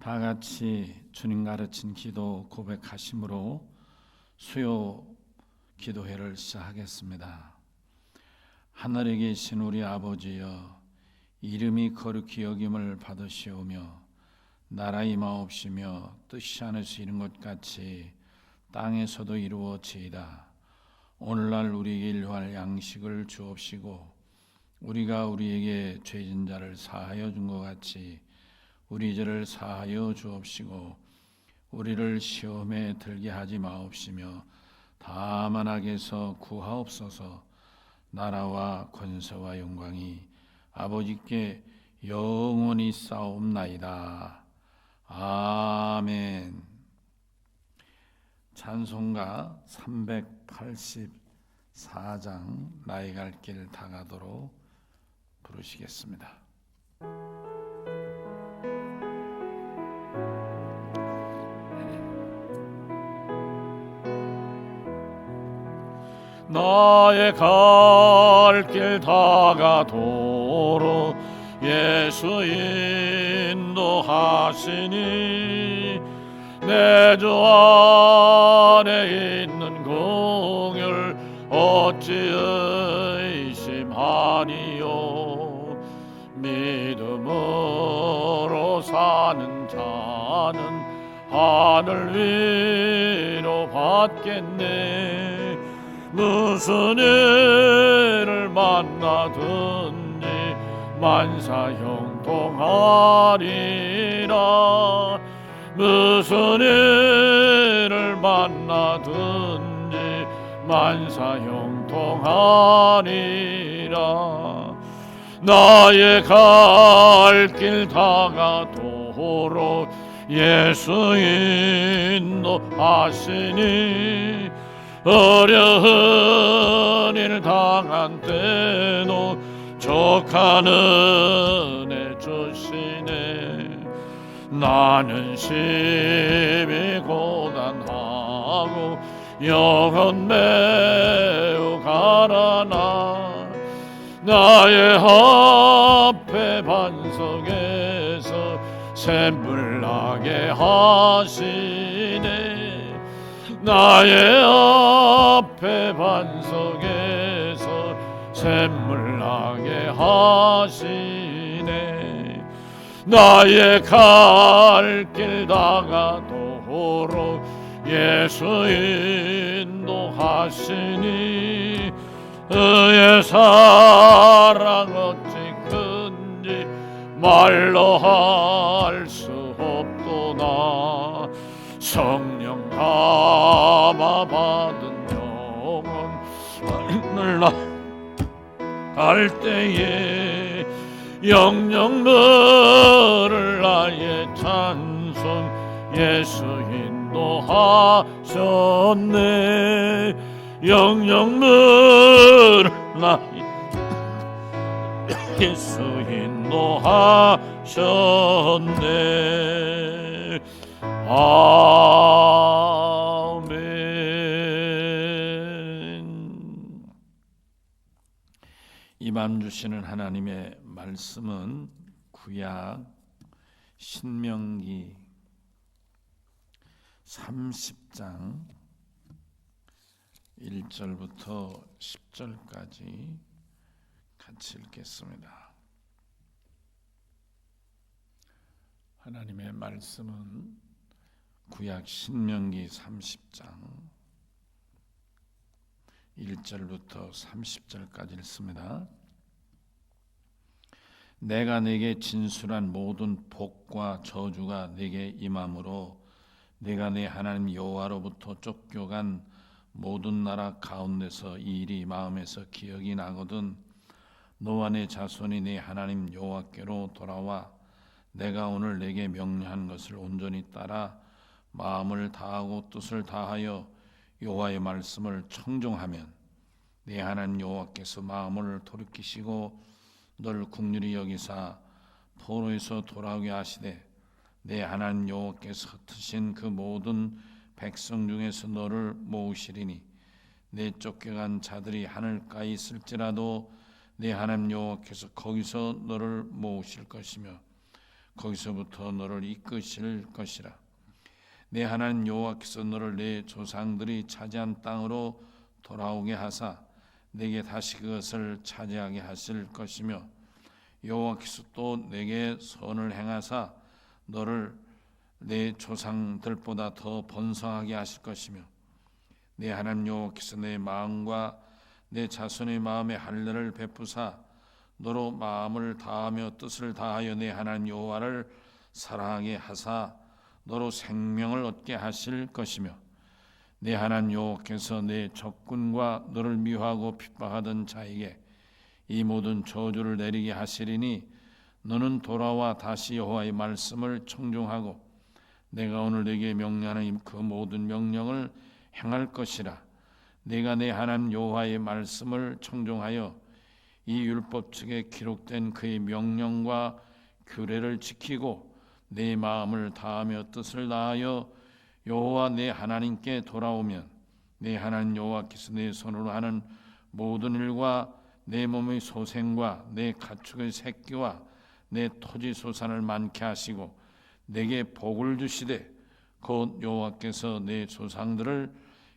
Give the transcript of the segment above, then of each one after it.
다 같이 주님 가르친 기도 고백하심으로 수요 기도회를 시작하겠습니다. 하늘에 계신 우리 아버지여, 이름이 거룩히 여김을 받으시오며 나라 임하옵시며 뜻이 하늘에서 이룬 것 같이 땅에서도 이루어지이다. 오늘날 우리에게 일용할 양식을 주옵시고 우리가 우리에게 죄진 자를 사하여 준 것 같이 우리 죄를 사하여 주옵시고 우리를 시험에 들게 하지 마옵시며 다만 악에서 구하옵소서. 나라와 권세와 영광이 아버지께 영원히 싸움나이다. 아멘. 찬송가 384장 나의 갈 길 다가도록 부르시겠습니다. 나의 갈 길 다가도록 예수 인도하시니 내 주 안에 있는 공을 어찌 의심하니요. 믿음으로 사는 자는 하늘 위로 받겠네. 무슨 일을 만나든지 만사형통하리라. 무슨 일을 만나든지 만사형통하리라. 나의 갈 길 다가도록 예수 인도하시니 어려운 일 당한 때도 족한 은혜 주시네. 나는 심히 고단하고 영혼 매우 가라나. 나의 앞에 반석에서 샘물 나게 하시네. 나의 앞에 반석에서 샘물 나게 하시네. 나의 갈 길 다가도록 예수 인도하시니 의의 사랑 어찌 큰지 말로 할 수 없도다. 성령 감화 받은 영혼 하늘 날 때에 영영 너를 나의 찬송 예수 인도하셨네. 영영 너를 나의 예수 인도하셨네. 아멘. 이밤 주시는 하나님의 말씀은 구약 신명기 30장 1절부터 10절까지 같이 읽겠습니다. 하나님의 말씀은 구약 신명기 30장 1절부터 30절까지 읽습니다. 내가 네게 진술한 모든 복과 저주가 네게 임함으로 네가 네 하나님 여호와로부터 쫓겨간 모든 나라 가운데서 이 일이 마음에서 기억이 나거든 너와 네 자손이 네 하나님 여호와께로 돌아와 내가 오늘 네게 명령한 것을 온전히 따라 마음을 다하고 뜻을 다하여 여호와의 말씀을 청종하면 네 하나님 여호와께서 마음을 돌이키시고 너를 긍휼히 여기사 포로에서 돌아오게 하시되 내 하나님 여호와께서 흩으신 그 모든 백성 중에서 너를 모으시리니 내 쫓겨간 자들이 하늘가에 있을지라도 내 하나님 여호와께서 거기서 너를 모으실 것이며 거기서부터 너를 이끄실 것이라. 내 하나님 여호와께서 너를 내 조상들이 차지한 땅으로 돌아오게 하사 내게 다시 그것을 차지하게 하실 것이며, 여호와께서 또 내게 선을 행하사 너를 내 조상들보다 더 번성하게 하실 것이며, 내 하나님 여호와께서 내 마음과 내 자손의 마음에 할례를 베푸사 너로 마음을 다하며 뜻을 다하여 내 하나님 여호와를 사랑하게 하사 너로 생명을 얻게 하실 것이며, 내 하나님 여호와께서 내 적군과 너를 미워하고 핍박하던 자에게 이 모든 저주를 내리게 하시리니, 너는 돌아와 다시 여호와의 말씀을 청종하고 내가 오늘 네게 명령하는 그 모든 명령을 행할 것이라. 내가 내 하나님 여호와의 말씀을 청종하여 이 율법책에 기록된 그의 명령과 규례를 지키고 내 마음을 다하며 뜻을 다하여 여호와 내 하나님께 돌아오면, 내 하나님 여호와께서 내 손으로 하는 모든 일과 내 몸의 소생과 내 가축의 새끼와 내 토지 소산을 많게 하시고 내게 복을 주시되, 곧 여호와께서 내 조상들을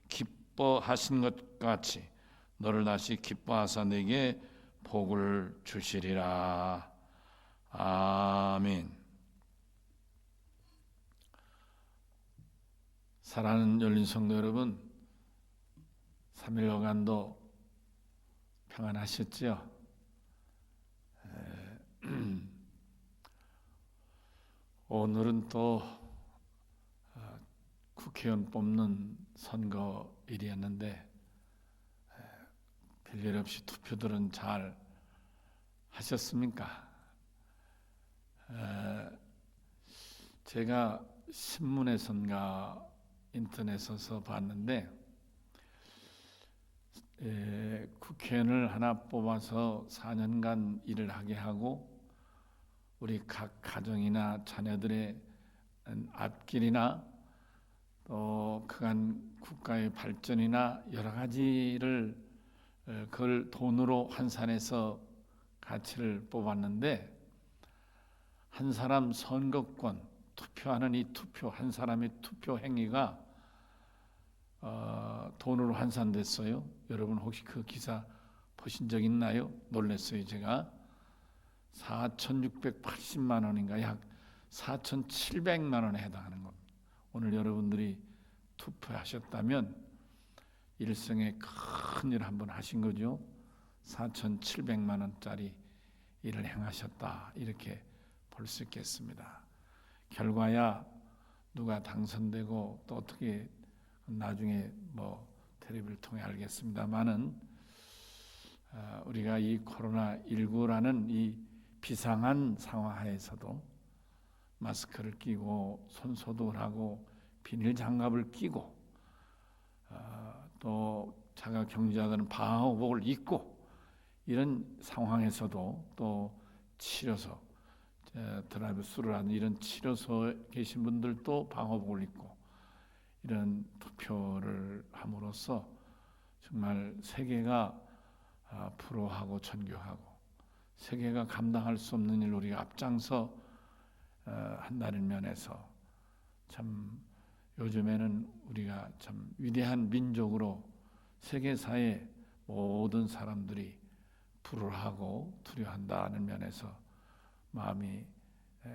기뻐하신 것 같이 너를 다시 기뻐하사 내게 복을 주시리라. 아멘. 사랑하는 열린 성도 여러분, 3일여간도 평안하셨죠? 오늘은 또 국회의원 뽑는 선거일이었는데 별일 없이 투표들은 잘 하셨습니까? 제가 신문에선가 인터넷에서 봤는데 국회의원을 하나 뽑아서 4년간 일을 하게 하고 우리 각 가정이나 자녀들의 앞길이나 또 그간 국가의 발전이나 여러 가지를 그걸 돈으로 환산해서 가치를 뽑았는데, 한 사람 선거권, 투표하는 이 투표, 한 사람의 투표 행위가 돈으로 환산됐어요. 여러분 혹시 그 기사 보신 적 있나요? 놀랐어요. 제가 4,680만 원인가 약 4,700만 원에 해당하는 겁니다. 오늘 여러분들이 투표하셨다면 일생에 큰 일 한번 하신 거죠. 4,700만 원짜리 일을 행하셨다, 이렇게 볼 수 있겠습니다. 결과야 누가 당선되고 또 어떻게 나중에 뭐 텔레비를 통해 알겠습니다만은 우리가 이 코로나19라는 이 비상한 상황 하에서도 마스크를 끼고 손 소독을 하고 비닐 장갑을 끼고 또 자가 격리자들은 방호복을 입고 이런 상황에서도 또 치료소, 드라이브스루를 하는 이런 치료소에 계신 분들도 방호복을 입고 이런 투표를 함으로써 정말 세계가 부러워하고 존경하고 세계가 감당할 수 없는 일 우리가 앞장서 한다는 면에서 참 요즘에는 우리가 참 위대한 민족으로 세계사의 모든 사람들이 불효하고 두려워한다는 면에서 마음이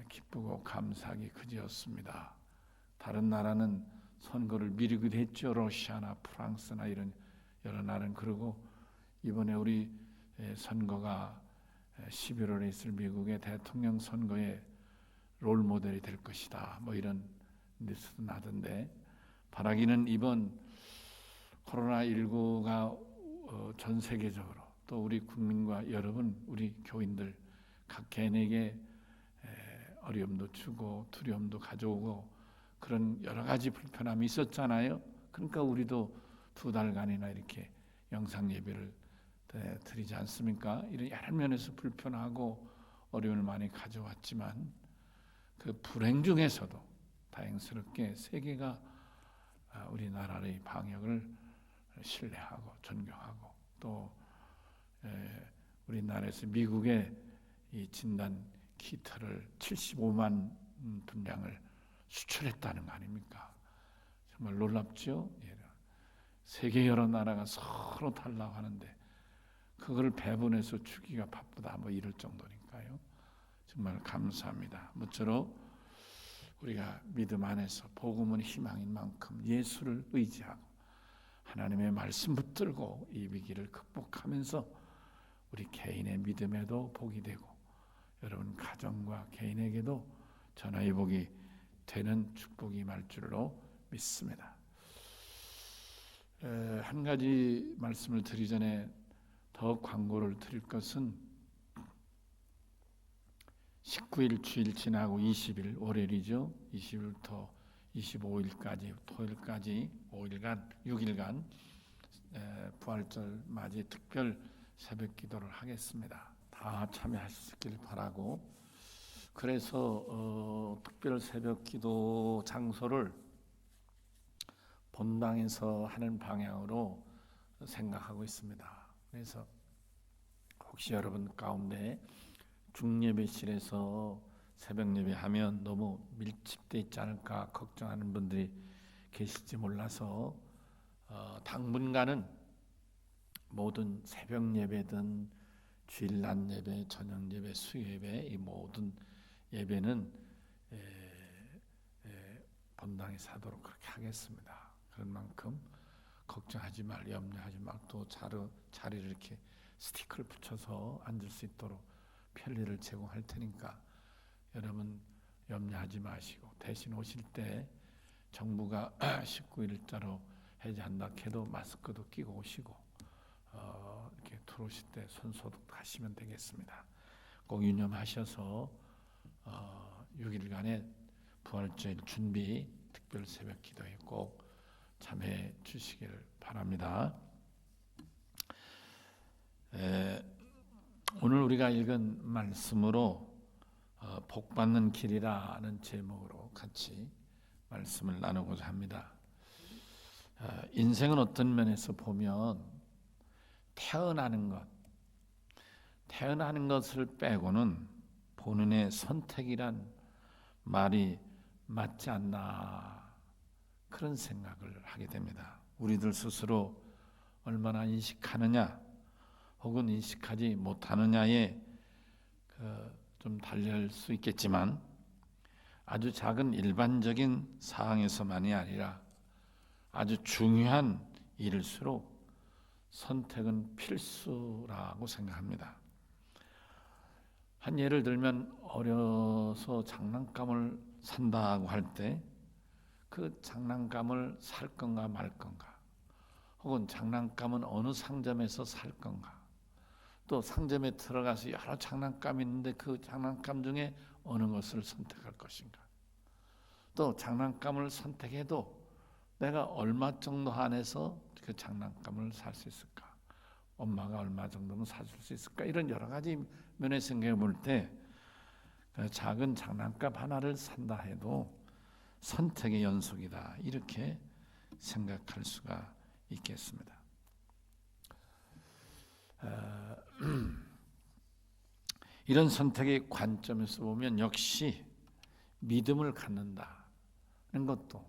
기쁘고 감사하기 그지없습니다. 다른 나라는 선거를 미루기도 했죠. 러시아나 프랑스나 이런 여러 나라는. 그리고 이번에 우리 선거가 11월에 있을 미국의 대통령 선거의 롤 모델이 될 것이다, 뭐 이런 뉴스도 나던데, 바라기는 이번 코로나19가 전 세계적으로 또 우리 국민과 여러분, 우리 교인들 각 개인에게 어려움도 주고 두려움도 가져오고 그런 여러 가지 불편함이 있었잖아요. 그러니까 우리도 2달간이나 이렇게 영상 예배를 드리지 않습니까? 이런 여러 면에서 불편하고 어려움을 많이 가져왔지만 그 불행 중에서도 다행스럽게 세계가 우리나라의 방역을 신뢰하고 존경하고 또 우리나라에서 미국의 이 진단 기타를 75만 분량을 수출했다는 거 아닙니까? 정말 놀랍죠? 세계 여러 나라가 서로 달라고 하는데 그걸 배분해서 주기가 바쁘다 뭐 이럴 정도니까요. 정말 감사합니다. 모쪼록 우리가 믿음 안에서 복음은 희망인 만큼 예수를 의지하고 하나님의 말씀 붙들고 이 위기를 극복하면서 우리 개인의 믿음에도 복이 되고 여러분 가정과 개인에게도 전화의 복이 되는 축복이 임할 줄로 믿습니다. 한 가지 말씀을 드리기 전에 더 광고를 드릴 것은 19일 주일 지나고 20일 월요일이죠. 20일부터 25일까지 토요일까지 5일간 6일간 부활절 맞이 특별 새벽 기도를 하겠습니다. 다 참여하시길 바라고 그래서 특별 새벽 기도 장소를 본당에서 하는 방향으로 생각하고 있습니다. 그래서 혹시 여러분 가운데 중예배실에서 새벽 예배하면 너무 밀집되어 있지 않을까 걱정하는 분들이 계실지 몰라서 당분간은 모든 새벽 예배든 주일 낮 예배, 저녁 예배, 수요 예배 이 모든 예배는 본당에서 하도록 그렇게 하겠습니다. 그런 만큼 걱정하지 말, 염려하지 말고 또 자리를 이렇게 스티커를 붙여서 앉을 수 있도록 편리를 제공할 테니까 여러분 염려하지 마시고 대신 오실 때 정부가 19일자로 해제한다 해도 마스크도 끼고 오시고 이렇게 들어오실 때 손 소독하시면 되겠습니다. 꼭 유념하셔서 6일간의 부활절 준비 특별 새벽 기도에 꼭 참여해 주시기를 바랍니다. 오늘 우리가 읽은 말씀으로 복받는 길이라는 제목으로 같이 말씀을 나누고자 합니다. 인생은 어떤 면에서 보면 태어나는 것을 빼고는 본인의 선택이란 말이 맞지 않나 그런 생각을 하게 됩니다. 우리들 스스로 얼마나 인식하느냐 혹은 인식하지 못하느냐에 좀 달릴 수 있겠지만 아주 작은 일반적인 사항에서만이 아니라 아주 중요한 일일수록 선택은 필수라고 생각합니다. 한 예를 들면 어려서 장난감을 산다고 할 때 그 장난감을 살 건가 말 건가 혹은 장난감은 어느 상점에서 살 건가 또 상점에 들어가서 여러 장난감이 있는데 그 장난감 중에 어느 것을 선택할 것인가 또 장난감을 선택해도 내가 얼마 정도 한해서 그 장난감을 살 수 있을까 엄마가 얼마 정도면 사줄 수 있을까 이런 여러 가지 면에 생각해 볼 때 작은 장난감 하나를 산다 해도 선택의 연속이다 이렇게 생각할 수가 있겠습니다. 이런 선택의 관점에서 보면 역시 믿음을 갖는다는 것도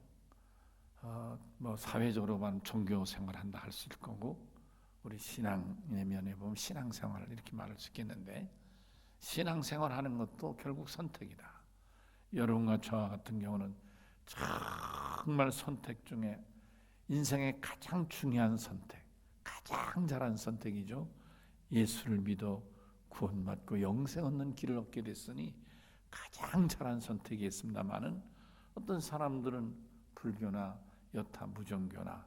뭐 사회적으로 보면 종교 생활한다 할 수 있을 거고 우리 신앙의 면에 보면 신앙생활 이렇게 말할 수 있겠는데 신앙생활하는 것도 결국 선택이다. 여러분과 저와 같은 경우는 정말 선택 중에 인생의 가장 중요한 선택, 가장 잘한 선택이죠. 예수를 믿어 구원받고 영생 얻는 길을 얻게 됐으니 가장 잘한 선택이었습니다마는 어떤 사람들은 불교나 여타 무종교나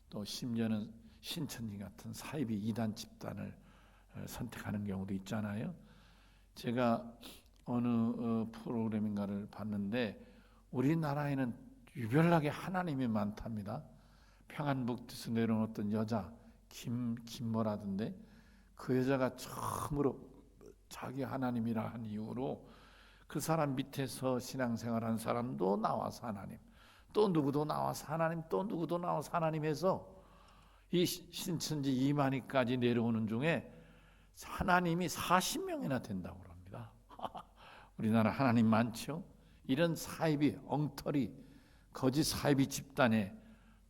또 심지어는 신천지 같은 사이비 이단 집단을 선택하는 경우도 있잖아요. 제가 어느 프로그램인가를 봤는데 우리나라에는 유별나게 하나님이 많답니다. 평안북도에서 내려온 어떤 여자 김모라던데 그 여자가 처음으로 자기 하나님이라 한 이유로 그 사람 밑에서 신앙생활한 사람도 나와서 하나님 또 누구도 나와서 하나님 또 누구도 나와서 하나님 해서 이 신천지 이만희까지 내려오는 중에 하나님이 40명이나 된다고 합니다. 우리나라 하나님 많죠? 이런 사이비, 엉터리, 거짓 사이비 집단에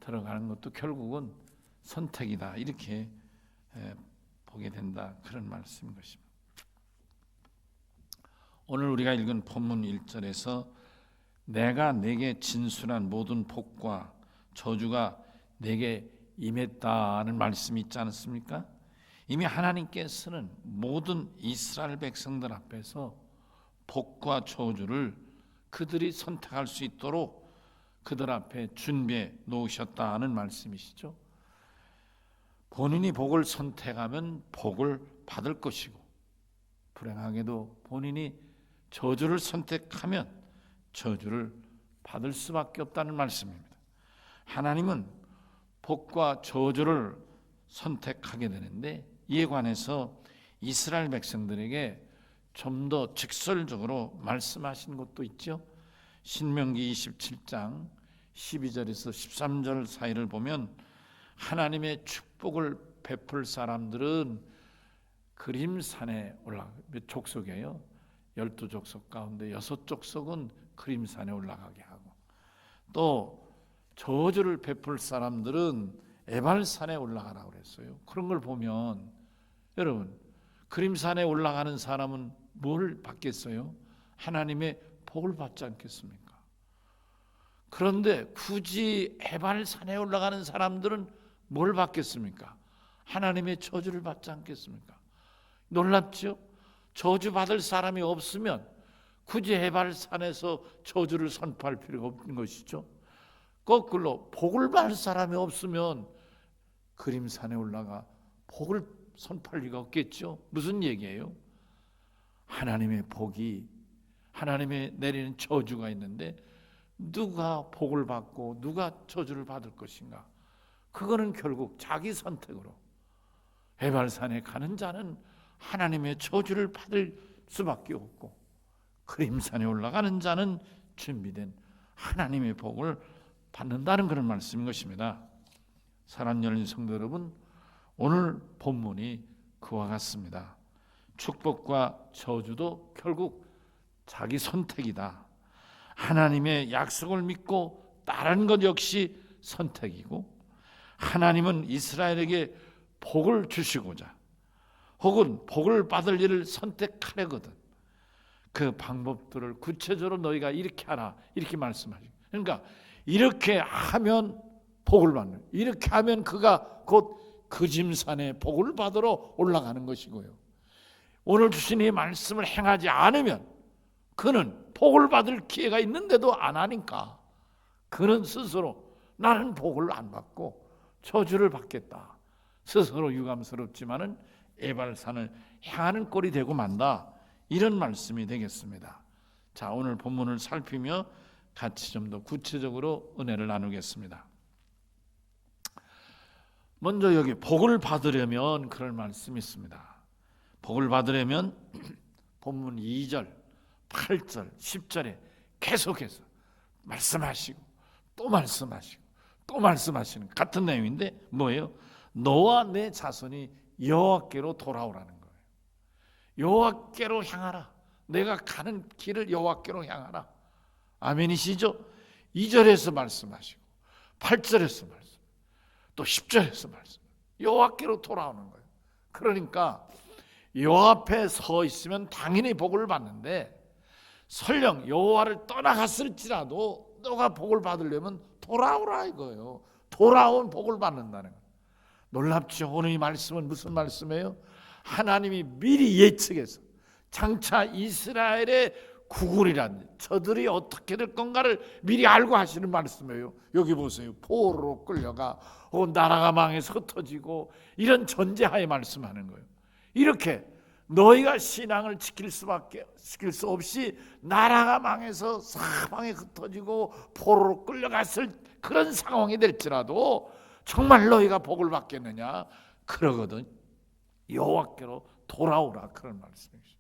들어가는 것도 결국은 선택이다, 이렇게 보게 된다, 그런 말씀인 것입니다. 오늘 우리가 읽은 본문 1절에서 내가 내게 진술한 모든 복과 저주가 내게 임했다는 말씀이 있지 않습니까? 이미 하나님께서는 모든 이스라엘 백성들 앞에서 복과 저주를 그들이 선택할 수 있도록 그들 앞에 준비해 놓으셨다는 말씀이시죠. 본인이 복을 선택하면 복을 받을 것이고, 불행하게도 본인이 저주를 선택하면 저주를 받을 수밖에 없다는 말씀입니다. 하나님은 복과 저주를 선택하게 되는데, 이에 관해서 이스라엘 백성들에게 좀 더 직설적으로 말씀하신 것도 있죠. 신명기 27장 12절에서 13절 사이를 보면 하나님의 축복을 베풀 사람들은 그림산에 올라가, 몇 족속이에요? 12족속 가운데 6족속은 그림산에 올라가게 하고, 또 저주를 베풀 사람들은 에발산에 올라가라고 그랬어요. 그런 걸 보면 여러분, 그림산에 올라가는 사람은 뭘 받겠어요? 하나님의 복을 받지 않겠습니까? 그런데 굳이 에발산에 올라가는 사람들은 뭘 받겠습니까? 하나님의 저주를 받지 않겠습니까? 놀랍죠? 저주 받을 사람이 없으면 굳이 에발산에서 저주를 선포할 필요가 없는 것이죠. 거꾸로 복을 받을 사람이 없으면 그림산에 올라가 복을 선포할 리가 없겠죠. 무슨 얘기예요? 하나님의 복이, 하나님의 내리는 저주가 있는데 누가 복을 받고 누가 저주를 받을 것인가? 그거는 결국 자기 선택으로, 에발산에 가는 자는 하나님의 저주를 받을 수밖에 없고, 그림산에 올라가는 자는 준비된 하나님의 복을 받는다는 그런 말씀인 것입니다. 사랑하는 열린 성도 여러분, 오늘 본문이 그와 같습니다. 축복과 저주도 결국 자기 선택이다. 하나님의 약속을 믿고 따르는 것 역시 선택이고, 하나님은 이스라엘에게 복을 주시고자 혹은 복을 받을 일을 선택하려거든 그 방법들을 구체적으로 너희가 이렇게 하라, 이렇게 말씀하시고, 그러니까 이렇게 하면 복을 받는, 이렇게 하면 그가 곧 그짐산에 복을 받으러 올라가는 것이고요, 오늘 주신 이 말씀을 행하지 않으면 그는 복을 받을 기회가 있는데도 안 하니까 그는 스스로 나는 복을 안 받고 저주를 받겠다, 스스로 유감스럽지만은 에발산을 향하는 꼴이 되고 만다, 이런 말씀이 되겠습니다. 자, 오늘 본문을 살피며 같이 좀 더 구체적으로 은혜를 나누겠습니다. 먼저 여기 복을 받으려면 그럴 말씀이 있습니다. 복을 받으려면 본문 2절, 8절, 10절에 계속해서 말씀하시고 또 말씀하시고 또 말씀하시는 같은 내용인데 뭐예요? 너와 내 자손이 여호와께로 돌아오라는 거예요. 여호와께로 향하라. 내가 가는 길을 여호와께로 향하라. 아멘이시죠? 2절에서 말씀하시고 8절에서 말씀, 또 10절에서 말씀, 여호와께로 돌아오는 거예요. 그러니까 여호와 앞에 서 있으면 당연히 복을 받는데, 설령 여호와를 떠나갔을지라도 너가 복을 받으려면 돌아오라 이거예요. 돌아온 복을 받는다는 거예요. 놀랍죠? 오늘 이 말씀은 무슨 말씀이에요? 하나님이 미리 예측해서 장차 이스라엘의 구굴이란, 저들이 어떻게 될 건가를 미리 알고 하시는 말씀이에요. 여기 보세요. 포로로 끌려가 나라가 망해서 흩어지고, 이런 전제하에 말씀하는 거예요. 이렇게 너희가 신앙을 지킬 수 없이 나라가 망해서 사방에 흩어지고 포로로 끌려갔을 그런 상황이 될지라도 정말 너희가 복을 받겠느냐? 그러거든 여호와께로 돌아오라, 그런 말씀이죠.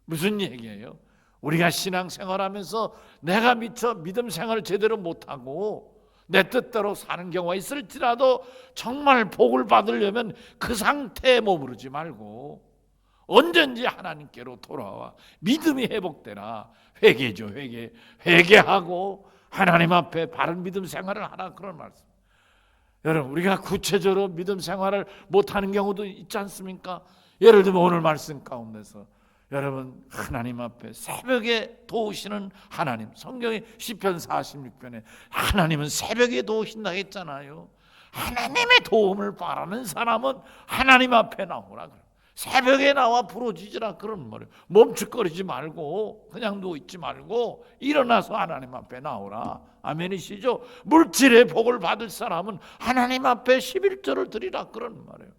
무슨 얘기예요? 우리가 신앙생활하면서 내가 미처 믿음 생활을 제대로 못하고 내 뜻대로 사는 경우가 있을지라도 정말 복을 받으려면 그 상태에 머무르지 말고 언제든지 하나님께로 돌아와 믿음이 회복되라. 회개죠. 회개하고 하나님 앞에 바른 믿음 생활을 하라, 그런 말씀. 여러분, 우리가 구체적으로 믿음 생활을 못하는 경우도 있지 않습니까? 예를 들면 오늘 말씀 가운데서 여러분, 하나님 앞에 새벽에 도우시는 하나님, 성경의 시편 46편에 하나님은 새벽에 도우신다 했잖아요. 하나님의 도움을 바라는 사람은 하나님 앞에 나오라 그래요. 새벽에 나와 부르짖으라, 그런 말이에요. 멈칫거리지 말고 그냥 누워있지 말고 일어나서 하나님 앞에 나오라. 아멘이시죠? 물질의 복을 받을 사람은 하나님 앞에 11조를 드리라, 그런 말이에요.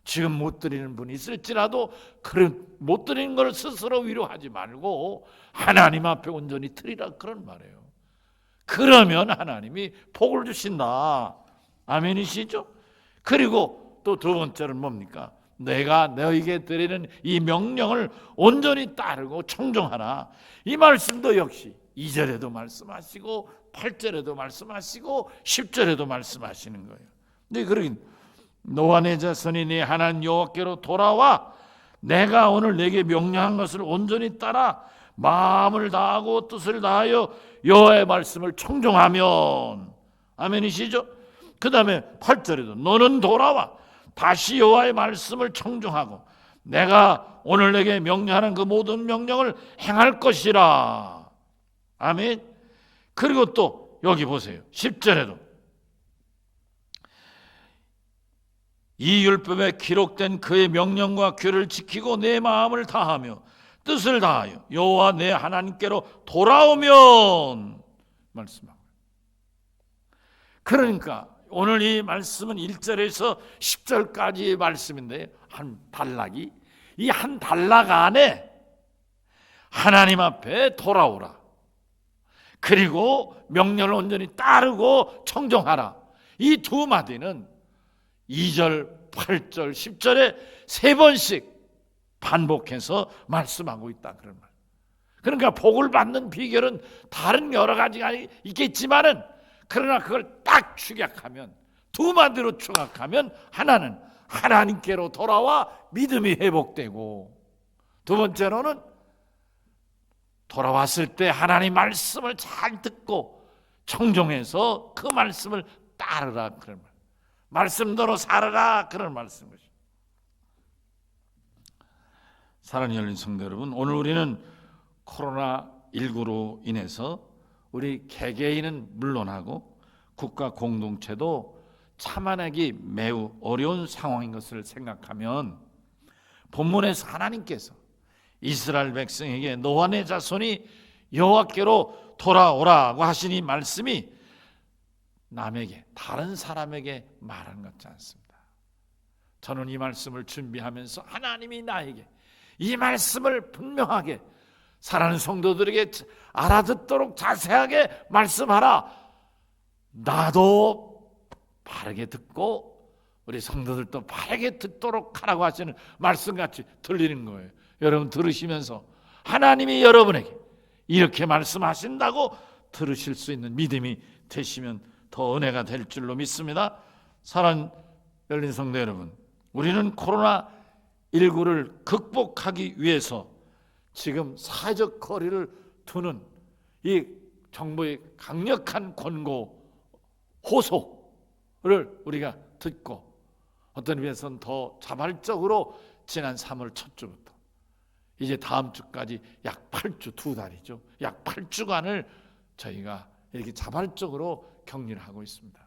지금 못 드리는 분이 있을지라도 그런 못 드리는 걸 스스로 위로하지 말고 하나님 앞에 온전히 드리라, 그런 말이에요. 그러면 하나님이 복을 주신다. 아멘이시죠? 그리고 또 두 번째는 뭡니까? 내가 너에게 드리는 이 명령을 온전히 따르고 청종하라. 이 말씀도 역시 2절에도 말씀하시고 8절에도 말씀하시고 10절에도 말씀하시는 거예요. 근데 그러긴 너와 내 자손이 네 하나님 여호와께로 돌아와 내가 오늘 내게 명령한 것을 온전히 따라 마음을 다하고 뜻을 다하여 여호와의 말씀을 청종하면, 아멘이시죠? 그 다음에 8절에도 너는 돌아와 다시 여호와의 말씀을 청종하고 내가 오늘 내게 명령하는 그 모든 명령을 행할 것이라. 아멘. 그리고 또 여기 보세요. 10절에도 이 율법에 기록된 그의 명령과 규를 지키고 내 마음을 다하며 뜻을 다하여 여호와 내 하나님께로 돌아오면, 말씀하고. 그러니까 오늘 이 말씀은 1절에서 10절까지의 말씀인데 한 단락이, 이 한 단락 안에 하나님 앞에 돌아오라, 그리고 명령을 온전히 따르고 청종하라, 이 두 마디는 2절, 8절, 10절에 세 번씩 반복해서 말씀하고 있다, 그런 말. 그러니까 복을 받는 비결은 다른 여러 가지가 있겠지만은, 그러나 그걸 딱 축약하면, 두 마디로 축약하면 하나는 하나님께로 돌아와 믿음이 회복되고, 두 번째로는 돌아왔을 때 하나님 말씀을 잘 듣고 청종해서 그 말씀을 따르라, 그런 말. 말씀대로 살아라, 그런 말씀이죠. 사랑하는 열린 성도 여러분, 오늘 우리는 코로나19로 인해서 우리 개개인은 물론하고 국가 공동체도 참아내기 매우 어려운 상황인 것을 생각하면, 본문에서 하나님께서 이스라엘 백성에게 너와 내 자손이 여호와께로 돌아오라고 하신 이 말씀이 남에게, 다른 사람에게 말한 것 같지 않습니다. 저는 이 말씀을 준비하면서 하나님이 나에게 이 말씀을 분명하게 사랑하는 성도들에게 알아듣도록 자세하게 말씀하라, 나도 바르게 듣고 우리 성도들도 바르게 듣도록 하라고 하시는 말씀같이 들리는 거예요. 여러분 들으시면서 하나님이 여러분에게 이렇게 말씀하신다고 들으실 수 있는 믿음이 되시면 더 은혜가 될 줄로 믿습니다. 사랑하는 열린 성도 여러분, 우리는 코로나19를 극복하기 위해서 지금 사회적 거리를 두는 이 정부의 강력한 권고, 호소를 우리가 듣고 어떤 의미에서는 더 자발적으로 지난 3월 첫 주부터 이제 다음 주까지 약 8주, 2달이죠. 약 8주간을 저희가 이렇게 자발적으로 격리를 하고 있습니다.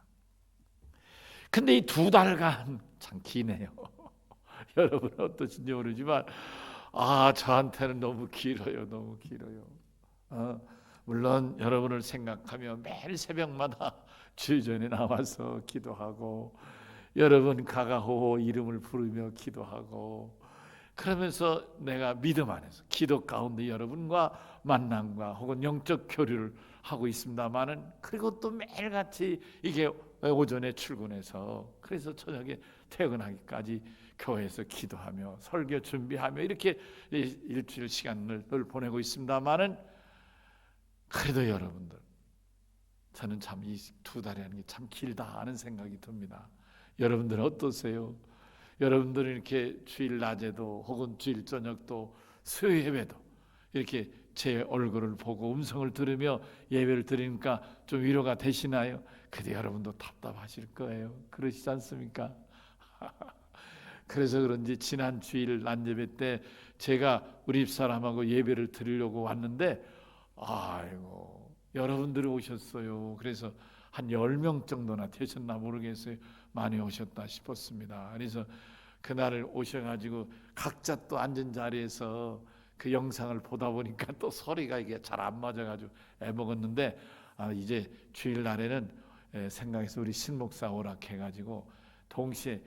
근데 이 2달간 참 기네요. 여러분 어떠신지 모르지만 저한테는 너무 길어요. 너무 길어요. 물론 여러분을 생각하며 매일 새벽마다 주전에 나와서 기도하고 여러분 가가호호 이름을 부르며 기도하고, 그러면서 내가 믿음 안에서 기도 가운데 여러분과 만남과 혹은 영적 교류를 하고 있습니다만은, 그리고 또 매일같이 이게 오전에 출근해서 그래서 저녁에 퇴근하기까지 교회에서 기도하며 설교 준비하며 이렇게 일주일 시간을 보내고 있습니다만은, 그래도 여러분들 저는 참 이 2달이라는 게 참 길다 하는 생각이 듭니다. 여러분들은 어떠세요? 여러분들은 이렇게 주일 낮에도 혹은 주일 저녁도 수요 예배도 이렇게 제 얼굴을 보고 음성을 들으며 예배를 드리니까 좀 위로가 되시나요? 근데 여러분도 답답하실 거예요. 그러시지 않습니까? 그래서 그런지 지난 주일 낮예배 때 제가 우리 집사람하고 예배를 드리려고 왔는데 아이고 여러분들이 오셨어요. 그래서 한 10명 정도나 되셨나 모르겠어요. 많이 오셨다 싶었습니다. 그래서 그날을 오셔가지고 각자 또 앉은 자리에서 그 영상을 보다 보니까 또 소리가 이게 잘 안 맞아가지고 애먹었는데 이제 주일날에는 생각해서 우리 신목사 오락해가지고 동시에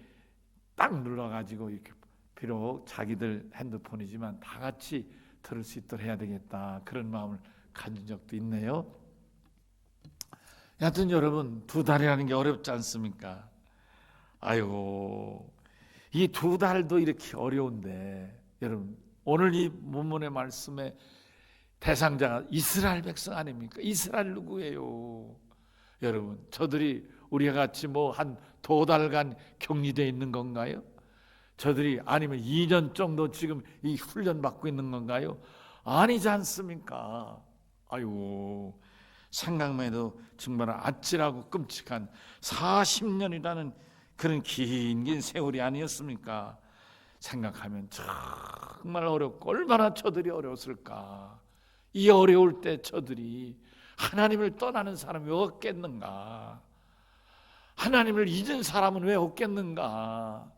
딱 눌러가지고 이렇게 비록 자기들 핸드폰이지만 다 같이 들을 수 있도록 해야 되겠다 그런 마음을 가진 적도 있네요. 여하튼 여러분 2달이라는 게 어렵지 않습니까? 아이고 이 2달도 이렇게 어려운데 여러분 오늘 이 본문의 말씀의 대상자가 이스라엘 백성 아닙니까? 이스라엘 누구예요? 여러분 저들이 우리가 같이 뭐 한 2달간 격리되어 있는 건가요? 저들이 아니면 2년 정도 지금 이 훈련 받고 있는 건가요? 아니지 않습니까? 아이고 생각만 해도 정말 아찔하고 끔찍한 40년이라는 그런 긴 세월이 아니었습니까? 생각하면 정말 어렵고 얼마나 저들이 어려웠을까. 이 어려울 때 저들이 하나님을 떠나는 사람이 왜 없겠는가? 하나님을 잊은 사람은 왜 없겠는가?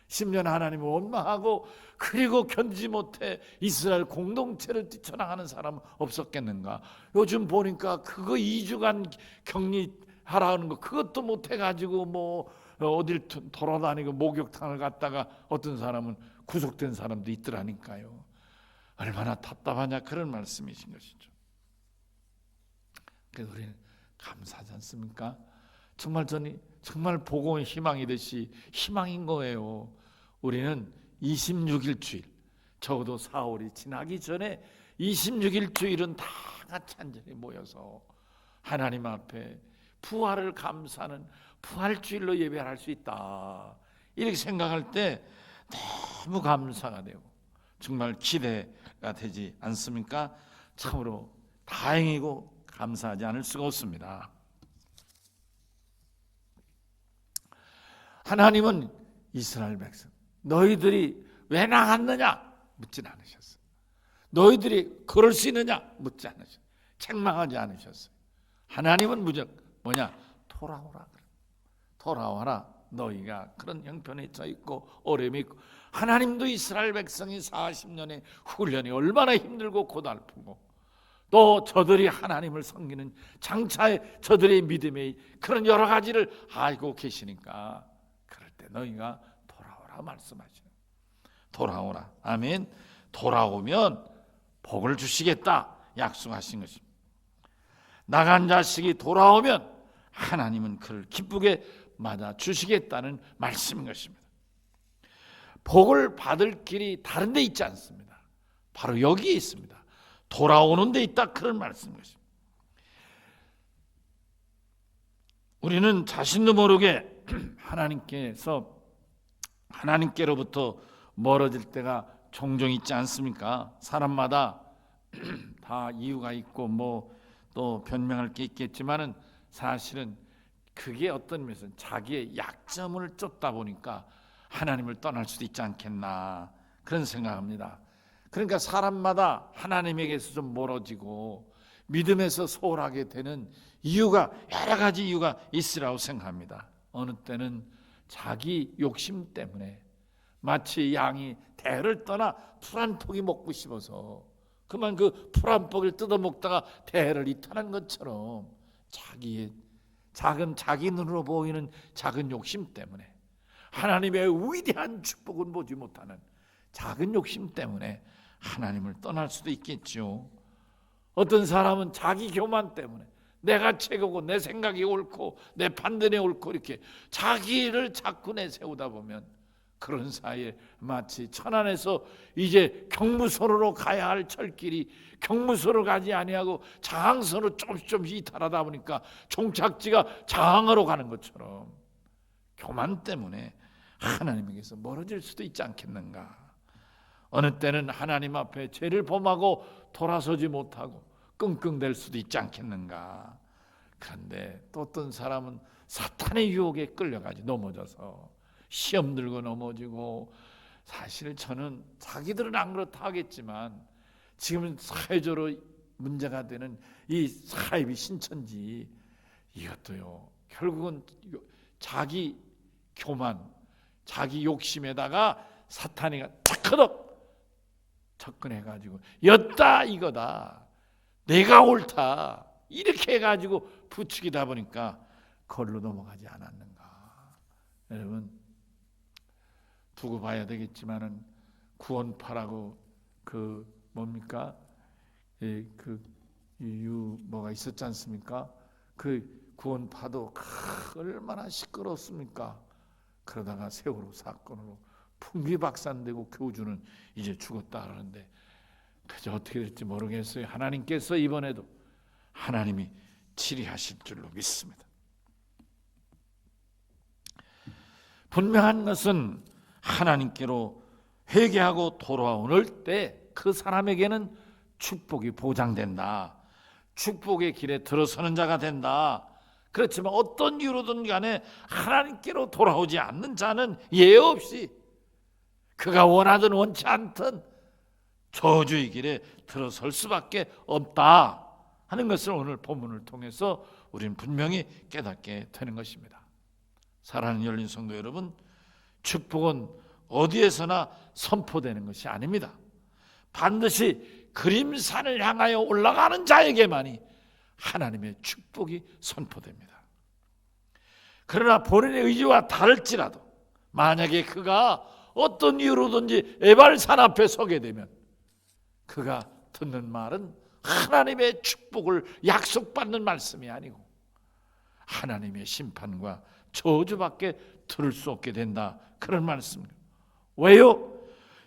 10년 하나님을 원망하고 그리고 견디지 못해 이스라엘 공동체를 뛰쳐나가는 사람은 없었겠는가? 요즘 보니까 그거 2주간 격리하라는 거 그것도 못해가지고 뭐 어딜 돌아다니고 목욕탕을 갔다가 어떤 사람은 구속된 사람도 있더라니까요. 얼마나 답답하냐 그런 말씀이신 것이죠. 그래서 우리는 감사하지 않습니까? 정말 복음의 희망이듯이 희망인 거예요. 우리는 26일 주일, 적어도 4월이 지나기 전에 26일 주일은 다 같이 한 자리에 모여서 하나님 앞에 부활을 감사하는 부활주일로 예배할 수 있다. 이렇게 생각할 때 너무 감사가 되고 정말 기대가 되지 않습니까? 참으로 다행이고 감사하지 않을 수가 없습니다. 하나님은 이스라엘 백성 너희들이 왜 나갔느냐 묻진 않으셨어요. 너희들이 그럴 수 있느냐 묻지 않으셨어요. 책망하지 않으셨어요. 하나님은 무조건 뭐냐 돌아오라. 돌아와라. 너희가 그런 형편에 처해 있고 어려움이 있고 하나님도 이스라엘 백성이 40년의 훈련이 얼마나 힘들고 고달프고 또 저들이 하나님을 섬기는 장차의 저들의 믿음의 그런 여러 가지를 알고 계시니까 그럴 때 너희가 돌아오라 말씀하시는 돌아오라. 아멘. 돌아오면 복을 주시겠다 약속하신 것입니다. 나간 자식이 돌아오면 하나님은 그를 기쁘게 맞아 주시겠다는 말씀인 것입니다. 복을 받을 길이 다른 데 있지 않습니다. 바로 여기에 있습니다. 돌아오는 데 있다 그런 말씀인 것입니다. 우리는 자신도 모르게 하나님께로부터 멀어질 때가 종종 있지 않습니까? 사람마다 다 이유가 있고 뭐 또 변명할 게 있겠지만은 사실은 그게 어떤 면에서는 자기의 약점을 쫓다 보니까 하나님을 떠날 수도 있지 않겠나 그런 생각합니다. 그러니까 사람마다 하나님에게서 좀 멀어지고 믿음에서 소홀하게 되는 이유가 여러 가지 이유가 있으라고 생각합니다. 어느 때는 자기 욕심 때문에 마치 양이 대를 떠나 풀 한 포기 먹고 싶어서 그만 그 풀 한 포기를 뜯어먹다가 대를 이탈한 것처럼 자기의 자기 눈으로 보이는 작은 욕심 때문에 하나님의 위대한 축복은 보지 못하는 작은 욕심 때문에 하나님을 떠날 수도 있겠죠. 어떤 사람은 자기 교만 때문에 내가 최고고 내 생각이 옳고 내 판단이 옳고 이렇게 자기를 자꾸 내세우다 보면 그런 사이에 마치 천안에서 이제 경무소로 가야 할 철길이 경무소로 가지 아니하고 장항선으로 조금씩 이탈하다 보니까 종착지가 장항으로 가는 것처럼 교만 때문에 하나님에게서 멀어질 수도 있지 않겠는가? 어느 때는 하나님 앞에 죄를 범하고 돌아서지 못하고 끙끙댈 수도 있지 않겠는가? 그런데 또 어떤 사람은 사탄의 유혹에 끌려가지 넘어져서 시험 들고 넘어지고, 사실 저는 자기들은 안 그렇다 하겠지만 지금은 사회적으로 문제가 되는 이 사이비 신천지, 이것도요 결국은 자기 교만, 자기 욕심에다가 사탄이 차크덕 접근해가지고 였다 이거다, 내가 옳다, 이렇게 해가지고 부추기다 보니까 거기로 넘어가지 않았는가. 여러분, 두고 봐야 되겠지만은 구원파라고 그 뭡니까? 뭐가 있었지 않습니까? 그 구원파도 얼마나 시끄럽습니까? 그러다가 세월호 사건으로 풍비박산되고 교주는 이제 죽었다 하는데, 그저 어떻게 될지 모르겠어요. 하나님께서 이번에도 하나님이 치리하실 줄로 믿습니다. 분명한 것은 하나님께로 회개하고 돌아올 때 그 사람에게는 축복이 보장된다. 축복의 길에 들어서는 자가 된다. 그렇지만 어떤 이유로든 간에 하나님께로 돌아오지 않는 자는 예외 없이 그가 원하든 원치 않든 저주의 길에 들어설 수밖에 없다 하는 것을 오늘 본문을 통해서 우리는 분명히 깨닫게 되는 것입니다. 사랑하는 열린 성도 여러분, 축복은 어디에서나 선포되는 것이 아닙니다. 반드시 그림산을 향하여 올라가는 자에게만이 하나님의 축복이 선포됩니다. 그러나 본인의 의지와 다를지라도 만약에 그가 어떤 이유로든지 에발산 앞에 서게 되면 그가 듣는 말은 하나님의 축복을 약속받는 말씀이 아니고 하나님의 심판과 저주밖에 들을 수 없게 된다, 그런 말씀입니다. 왜요?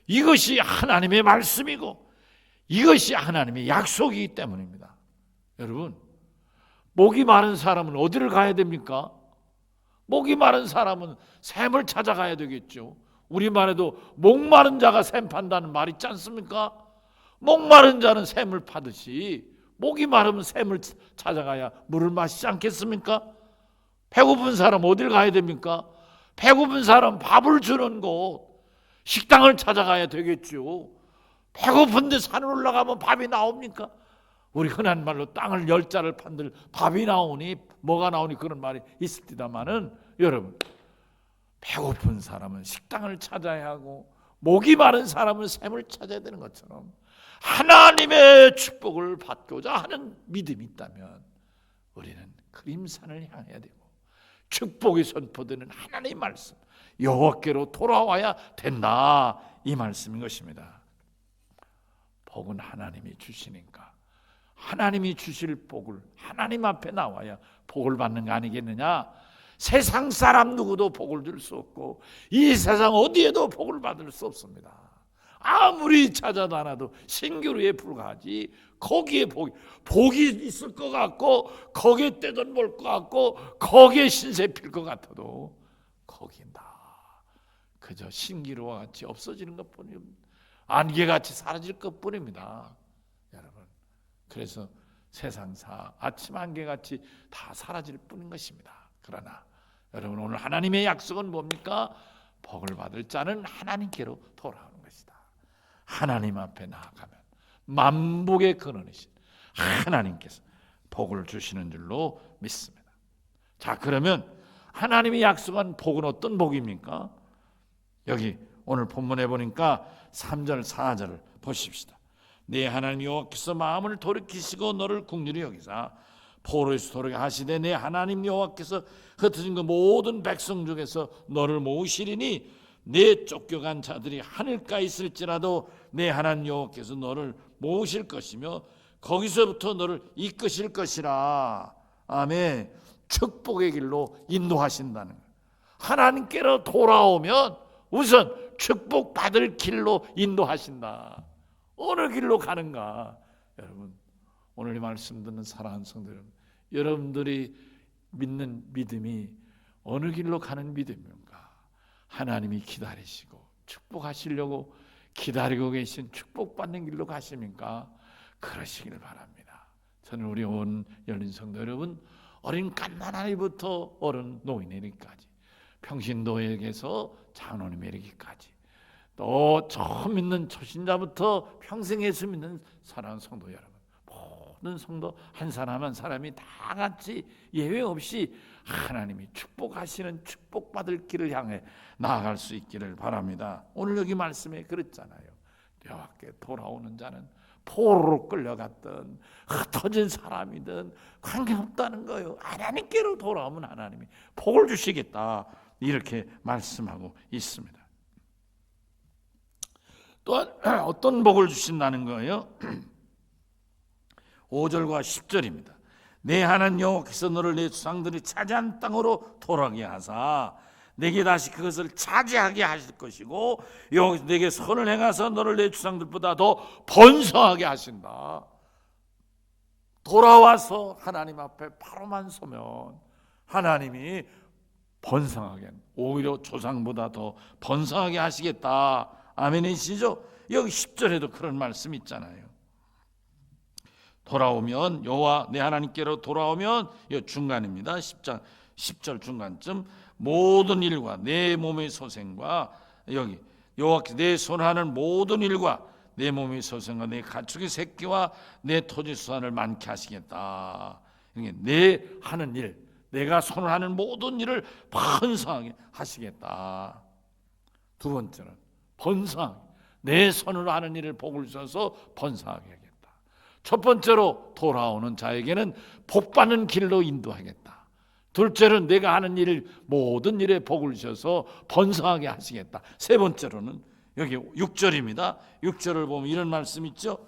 이것이 하나님의 말씀이고 이것이 하나님의 약속이기 때문입니다. 여러분, 목이 마른 사람은 어디를 가야 됩니까? 목이 마른 사람은 샘을 찾아가야 되겠죠. 우리말에도 목마른 자가 샘 판다는 말 있지 않습니까? 목마른 자는 샘을 파듯이 목이 마르면 샘을 찾아가야 물을 마시지 않겠습니까? 배고픈 사람 어딜 가야 됩니까? 배고픈 사람 밥을 주는 곳, 식당을 찾아가야 되겠죠. 배고픈데 산을 올라가면 밥이 나옵니까? 우리 흔한 말로 땅을 10자를 판들 밥이 나오니 뭐가 나오니 그런 말이 있습니다만은, 여러분, 배고픈 사람은 식당을 찾아야 하고 목이 마른 사람은 샘을 찾아야 되는 것처럼 하나님의 축복을 받고자 하는 믿음이 있다면 우리는 그림산을 향해야 되고 축복이 선포되는 하나님의 말씀, 여호와께로 돌아와야 된다, 이 말씀인 것입니다. 복은 하나님이 주시니까 하나님이 주실 복을 하나님 앞에 나와야 복을 받는 거 아니겠느냐? 세상 사람 누구도 복을 줄 수 없고 이 세상 어디에도 복을 받을 수 없습니다. 아무리 찾아도 않아도 신기루에 불과하지 거기에 복이 있을 것 같고 거기에 떼돈 벌 것 같고 거기에 신세 필 것 같아도 거긴 다 그저 신기루와 같이 없어지는 것뿐입니다. 안개같이 사라질 것뿐입니다. 여러분, 그래서 세상사 아침 안개같이 다 사라질 뿐인 것입니다. 그러나 여러분, 오늘 하나님의 약속은 뭡니까? 복을 받을 자는 하나님께로 돌아오는 것이다. 하나님 앞에 나아가면 만복의 근원이신 하나님께서 복을 주시는 줄로 믿습니다. 자, 그러면 하나님이 약속한 복은 어떤 복입니까? 여기 오늘 본문에 보니까 3절 4절을 보십시다. 네 하나님 여호와께서 마음을 돌이키시고 너를 긍휼히 여기사 포로에서 돌아게 하시되 내 하나님 여호와께서 흩어진 그 모든 백성 중에서 너를 모으시리니 내 쫓겨간 자들이 하늘가에 있을지라도 내 하나님 여호와께서 너를 모으실 것이며 거기서부터 너를 이끄실 것이라. 아멘. 축복의 길로 인도하신다는 거예요. 하나님께로 돌아오면 우선 축복받을 길로 인도하신다. 어느 길로 가는가? 여러분, 오늘 이 말씀 듣는 사랑하는 성도 여러분, 여러분들이 믿는 믿음이 어느 길로 가는 믿음입니까? 하나님이 기다리시고 축복하시려고 기다리고 계신 축복받는 길로 가십니까? 그러시길 바랍니다. 저는 우리 온 열린 성도 여러분, 어린 갓난아이부터 어른 노인에게까지, 평신도에게서 장로님에 이르기까지, 또 처음 믿는 초신자부터 평생 예수 믿는 사랑하는 성도 여러분, 모든 성도 한 사람 한 사람이 다 같이 예외 없이 하나님이 축복하시는 축복받을 길을 향해 나아갈 수 있기를 바랍니다. 오늘 여기 말씀에 그랬잖아요. 여호와께 돌아오는 자는 포로로 끌려갔든 흩어진 사람이든 관계없다는 거예요. 하나님께로 돌아오면 하나님이 복을 주시겠다, 이렇게 말씀하고 있습니다. 또한 어떤 복을 주신다는 거예요? 5절과 10절입니다. 내 하나님 여호와께서 너를 내 조상들이 차지한 땅으로 돌아가게 하사 내게 다시 그것을 차지하게 하실 것이고, 여호와께서 내게 선을 행하사 너를 내 조상들보다 더 번성하게 하신다. 돌아와서 하나님 앞에 바로만 서면 하나님이 번성하게, 오히려 조상보다 더 번성하게 하시겠다. 아멘이시죠? 여기 10절에도 그런 말씀 있잖아요. 돌아오면, 여호와 내 하나님께로 돌아오면, 이 중간입니다. 10절 중간쯤, 모든 일과 내 몸의 소생과, 여기 여호와께서 내 손하는 모든 일과 내 몸의 소생과 내 가축의 새끼와 내 토지 수산을 많게 하시겠다. 내 하는 일, 내가 손을 하는 모든 일을 번성하게 하시겠다. 두 번째는 번성하게, 내 손으로 하는 일을 복을 주셔서 번성하게 하겠다. 첫 번째로 돌아오는 자에게는 복받는 길로 인도하겠다. 둘째로는 내가 하는 일, 모든 일에 복을 주셔서 번성하게 하시겠다. 세 번째로는 여기 6절입니다. 6절을 보면 이런 말씀 있죠.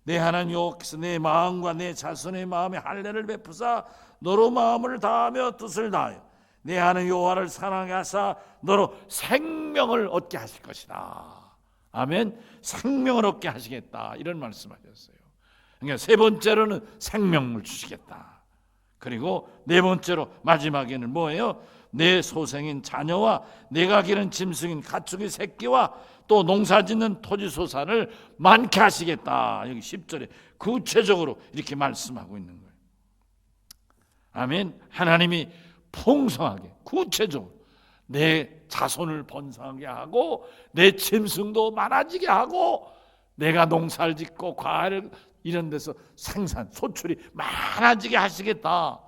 내 하나님 여호와께서 내 마음과 내 자손의 마음에 할례를 베푸사 너로 마음을 다하며 뜻을 다하여 내 하나님 여호와를 사랑하게 하사 너로 생명을 얻게 하실 것이다. 아멘. 생명을 얻게 하시겠다, 이런 말씀하셨어요. 그러니까 세 번째로는 생명을 주시겠다. 그리고 네 번째로 마지막에는 뭐예요? 내 소생인 자녀와 내가 기른 짐승인 가축의 새끼와 또 농사짓는 토지 소산을 많게 하시겠다. 여기 10절에 구체적으로 이렇게 말씀하고 있는 거예요. 아멘. 하나님이 풍성하게 구체적으로 내 자손을 번성하게 하고 내 짐승도 많아지게 하고 내가 농사를 짓고 과일을 이런 데서 생산, 소출이 많아지게 하시겠다.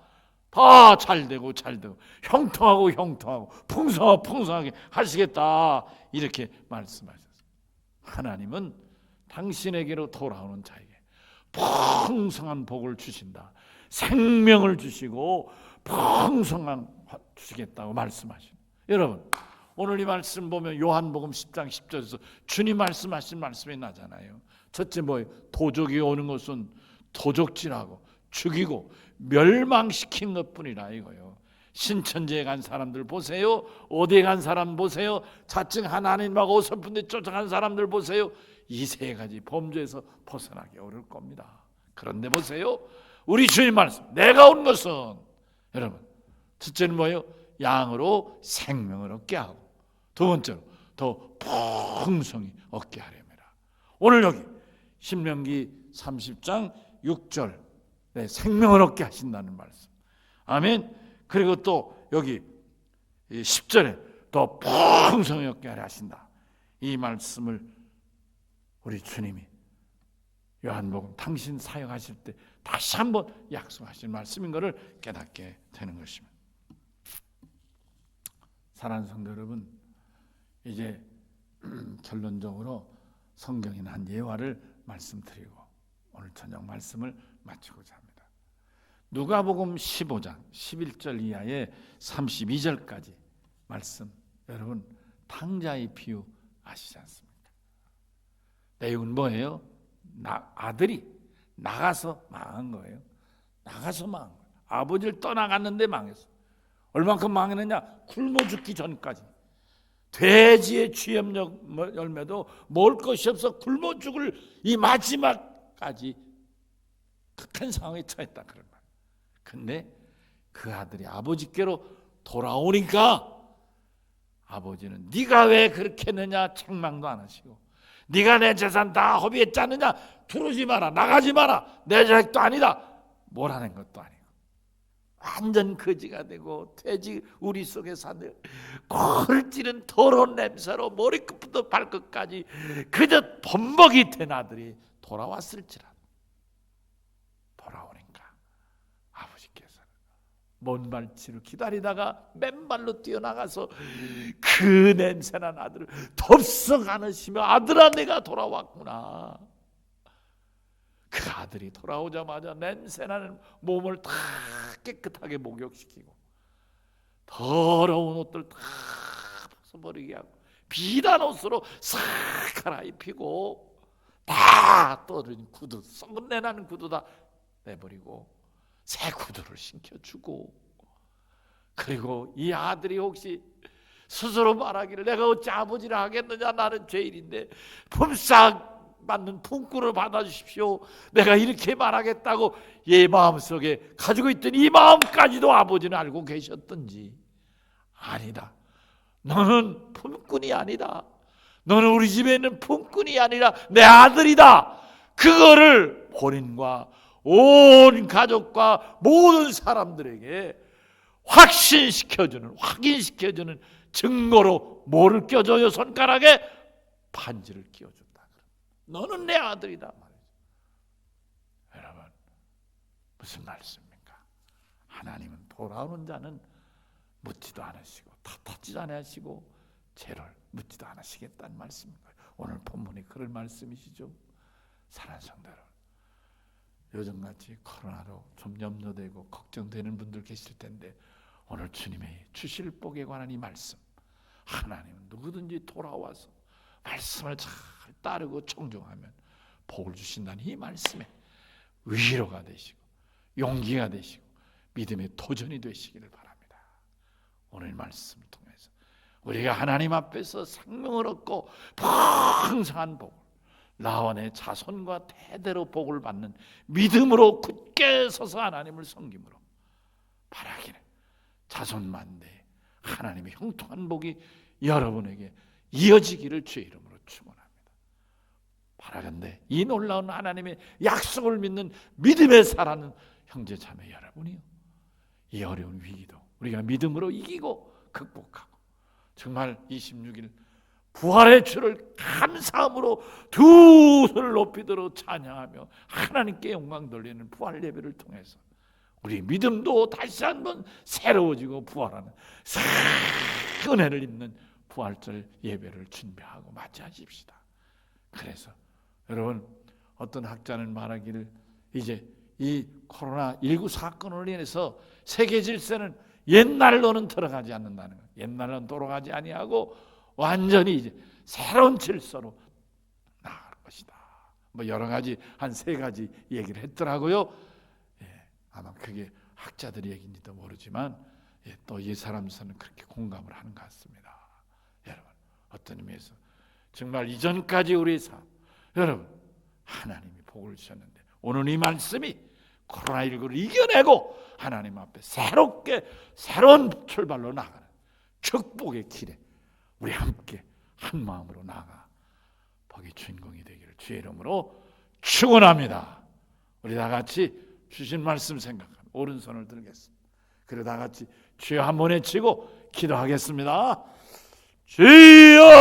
다 잘되고 잘되고 형통하고 형통하고 풍성하고 풍성하게 하시겠다, 이렇게 말씀하셨어요. 하나님은 당신에게로 돌아오는 자에게 풍성한 복을 주신다. 생명을 주시고 풍성한 주시겠다고 말씀하시는. 여러분, 오늘 이 말씀 보면 요한복음 10장 10절에서 주님 말씀하신 말씀이 나잖아요. 첫째 뭐예요? 도적이 오는 것은 도적질하고 죽이고 멸망시킨 것뿐이라 이거요. 신천지에 간 사람들 보세요. 어디에 간 사람 보세요. 자칭 하나님하고 어설픈데 쫓아간 사람들 보세요. 이 세 가지 범죄에서 벗어나기 어려울 겁니다. 그런데 보세요, 우리 주님 말씀, 내가 온 것은, 여러분, 첫째는 뭐예요? 양으로 생명을 얻게 하고, 두 번째로 더 풍성히 얻게 하렵니다. 오늘 여기 신명기 30장 6절, 네, 생명을 얻게 하신다는 말씀. 아멘. 그리고 또 여기 10절에 더 풍성히 얻게 하려 하신다. 이 말씀을 우리 주님이 요한복음 당신 사역하실 때 다시 한번 약속하신 말씀인 것을 깨닫게 되는 것입니다. 사랑하는 성도 여러분, 이제 결론적으로 성경인 한 예화를 말씀드리고 오늘 저녁 말씀을 마치고자 합니다. 누가복음 15장 11절 이하의 32절까지 말씀, 여러분 탕자의 비유 아시지 않습니까? 내용은 뭐예요? 아들이 나가서 망한 거예요. 나가서 망한 거예요. 아버지를 떠나갔는데 망했어. 얼만큼 망했느냐? 굶어 죽기 전까지. 돼지의 쥐염력 열매도 먹을 것이 없어 굶어 죽을 이 마지막까지 극한 상황에 처했다, 그런 말. 근데 그 아들이 아버지께로 돌아오니까 아버지는 네가 왜 그렇게 했느냐 책망도 안 하시고, 네가 내 재산 다 허비했잖느냐, 들어오지 마라, 나가지 마라, 내 자식도 아니다, 뭐라는 것도 아니고 완전 거지가 되고 돼지 우리 속에 사는 코를 찌른 더러운 냄새로 머리끝부터 발끝까지 그저 범벅이 된 아들이 돌아왔을지라도, 돌아오니까 아버지께서는 먼 발치를 기다리다가 맨발로 뛰어나가서 그 냄새난 아들을 덥석 안으시며 아들아 내가 돌아왔구나. 그 아들이 돌아오자마자 냄새나는 몸을 다 깨끗하게 목욕시키고 더러운 옷들 다 벗어버리게 하고 비단 옷으로 싹 갈아입히고 다 떨어진 구두, 썩은 내나는 구두 다 내버리고 새 구두를 신겨주고, 그리고 이 아들이 혹시 스스로 말하기를 내가 어찌 아버지를 하겠느냐, 나는 죄인인데 품삯 받는 품꾼을 받아주십시오, 내가 이렇게 말하겠다고 얘 마음속에 가지고 있던 이 마음까지도 아버지는 알고 계셨던지, 아니다, 너는 품꾼이 아니다, 너는 우리 집에 있는 품꾼이 아니라 내 아들이다, 그거를 본인과 온 가족과 모든 사람들에게 확인시켜주는 증거로 뭐를 껴줘요? 손가락에 반지를 끼워준다. 너는 내 아들이다 말이죠. 여러분, 무슨 말씀입니까? 하나님은 돌아오는 자는 묻지도 않으시고 탓하지도 않으시고 죄를 묻지도 않으시겠다는 말씀입니다. 오늘 본문이 그런 말씀이시죠. 사랑하는 성도 여러분, 요즘같이 코로나로 좀 염려되고 걱정되는 분들 계실 텐데, 오늘 주님의 주실 복에 관한 이 말씀, 하나님은 누구든지 돌아와서 말씀을 잘 따르고 청종하면 복을 주신다는 이 말씀에 위로가 되시고 용기가 되시고 믿음의 도전이 되시기를 바랍니다. 오늘 말씀을 통해서 우리가 하나님 앞에서 생명을 얻고 풍성한 복을, 나와 내 자손과 대대로 복을 받는 믿음으로 굳게 서서 하나님을 섬김으로 바라기를 자손만대 하나님의 형통한 복이 여러분에게 이어지기를 주의 이름으로 축원합니다. 바라건대 이 놀라운 하나님의 약속을 믿는 믿음에 살아는 형제 자매 여러분이요, 이 어려운 위기도 우리가 믿음으로 이기고 극복하고 정말 26일 부활의 주를 감사함으로 두 손을 높이 들어 찬양하며 하나님께 영광 돌리는 부활 예배를 통해서 우리 믿음도 다시 한번 새로워지고 부활하는 은혜를 입는 부활절 예배를 준비하고 맞이하십시다. 그래서 여러분, 어떤 학자는 말하기를 이제 이 코로나19 사건으로 인해서 세계 질서는 옛날로는 들어가지 않는다는 거예요. 옛날로는 돌아가지 아니하고 완전히 이제 새로운 질서로 나아갈 것이다. 뭐 여러 가지 한 3가지 얘기를 했더라고요. 아마 그게 학자들의 얘기인지도 모르지만 또 이 사람들은 그렇게 공감을 하는 것 같습니다. 여러분, 어떤 의미에서 정말 이전까지 우리의 삶, 여러분 하나님이 복을 주셨는데 오늘 이 말씀이 코로나19를 이겨내고 하나님 앞에 새롭게 새로운 출발로 나가는 축복의 길에 우리 함께 한 마음으로 나가 복의 주인공이 되기를 주의 이름으로 축원합니다. 우리 다 같이 주신 말씀 생각하며 오른손을 들겠습니다. 그리고 다 같이 주여 한 번 외치고 기도하겠습니다. 주여!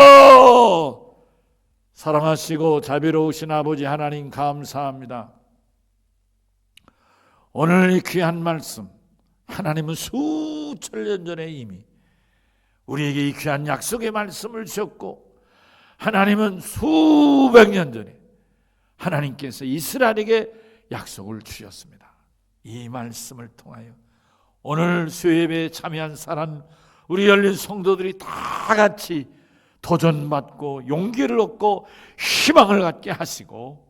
사랑하시고 자비로우신 아버지 하나님 감사합니다. 오늘 이 귀한 말씀, 하나님은 수천 년 전에 이미 우리에게 이 귀한 약속의 말씀을 주셨고, 하나님은 수백 년 전에 하나님께서 이스라엘에게 약속을 주셨습니다. 이 말씀을 통하여 오늘 수요예배에 참여한 사람, 우리 열린 성도들이 다 같이 도전받고 용기를 얻고 희망을 갖게 하시고,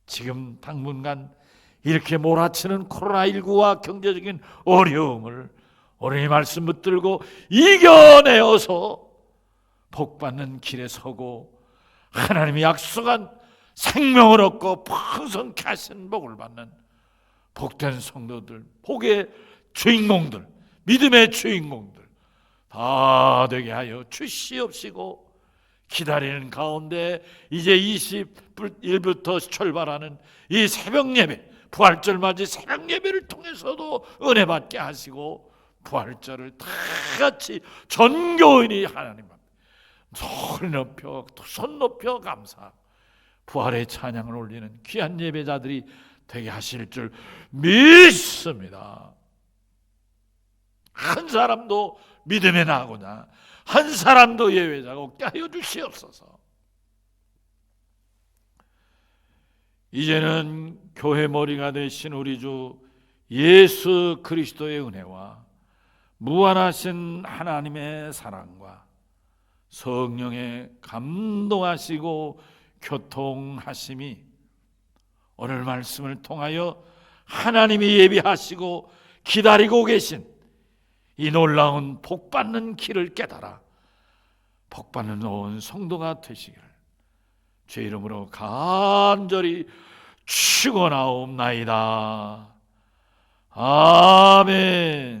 지금 당분간 이렇게 몰아치는 코로나19와 경제적인 어려움을 오늘 이 말씀 붙들고 이겨내어서 복받는 길에 서고 하나님이 약속한 생명을 얻고 풍성케 하신 복을 받는 복된 성도들, 복의 주인공들, 믿음의 주인공들 다 되게 하여 주시옵시고, 기다리는 가운데 이제 20일부터 출발하는 이 새벽 예배, 부활절 맞이 새벽 예배를 통해서도 은혜 받게 하시고, 부활절을 다 같이 전교인이 하나님 앞에 손 높여 감사하고 부활의 찬양을 올리는 귀한 예배자들이 되게 하실 줄 믿습니다. 한 사람도 믿음에 나가고자 한 사람도 예외자가 없게 하여 주시옵소서. 이제는 교회 머리가 되신 우리 주 예수 그리스도의 은혜와 무한하신 하나님의 사랑과 성령의 감동하시고 교통하심이 오늘 말씀을 통하여 하나님이 예비하시고 기다리고 계신 이 놀라운 복받는 길을 깨달아 복받는 온 성도가 되시기를 주의 이름으로 간절히 축원하옵나이다. 아멘.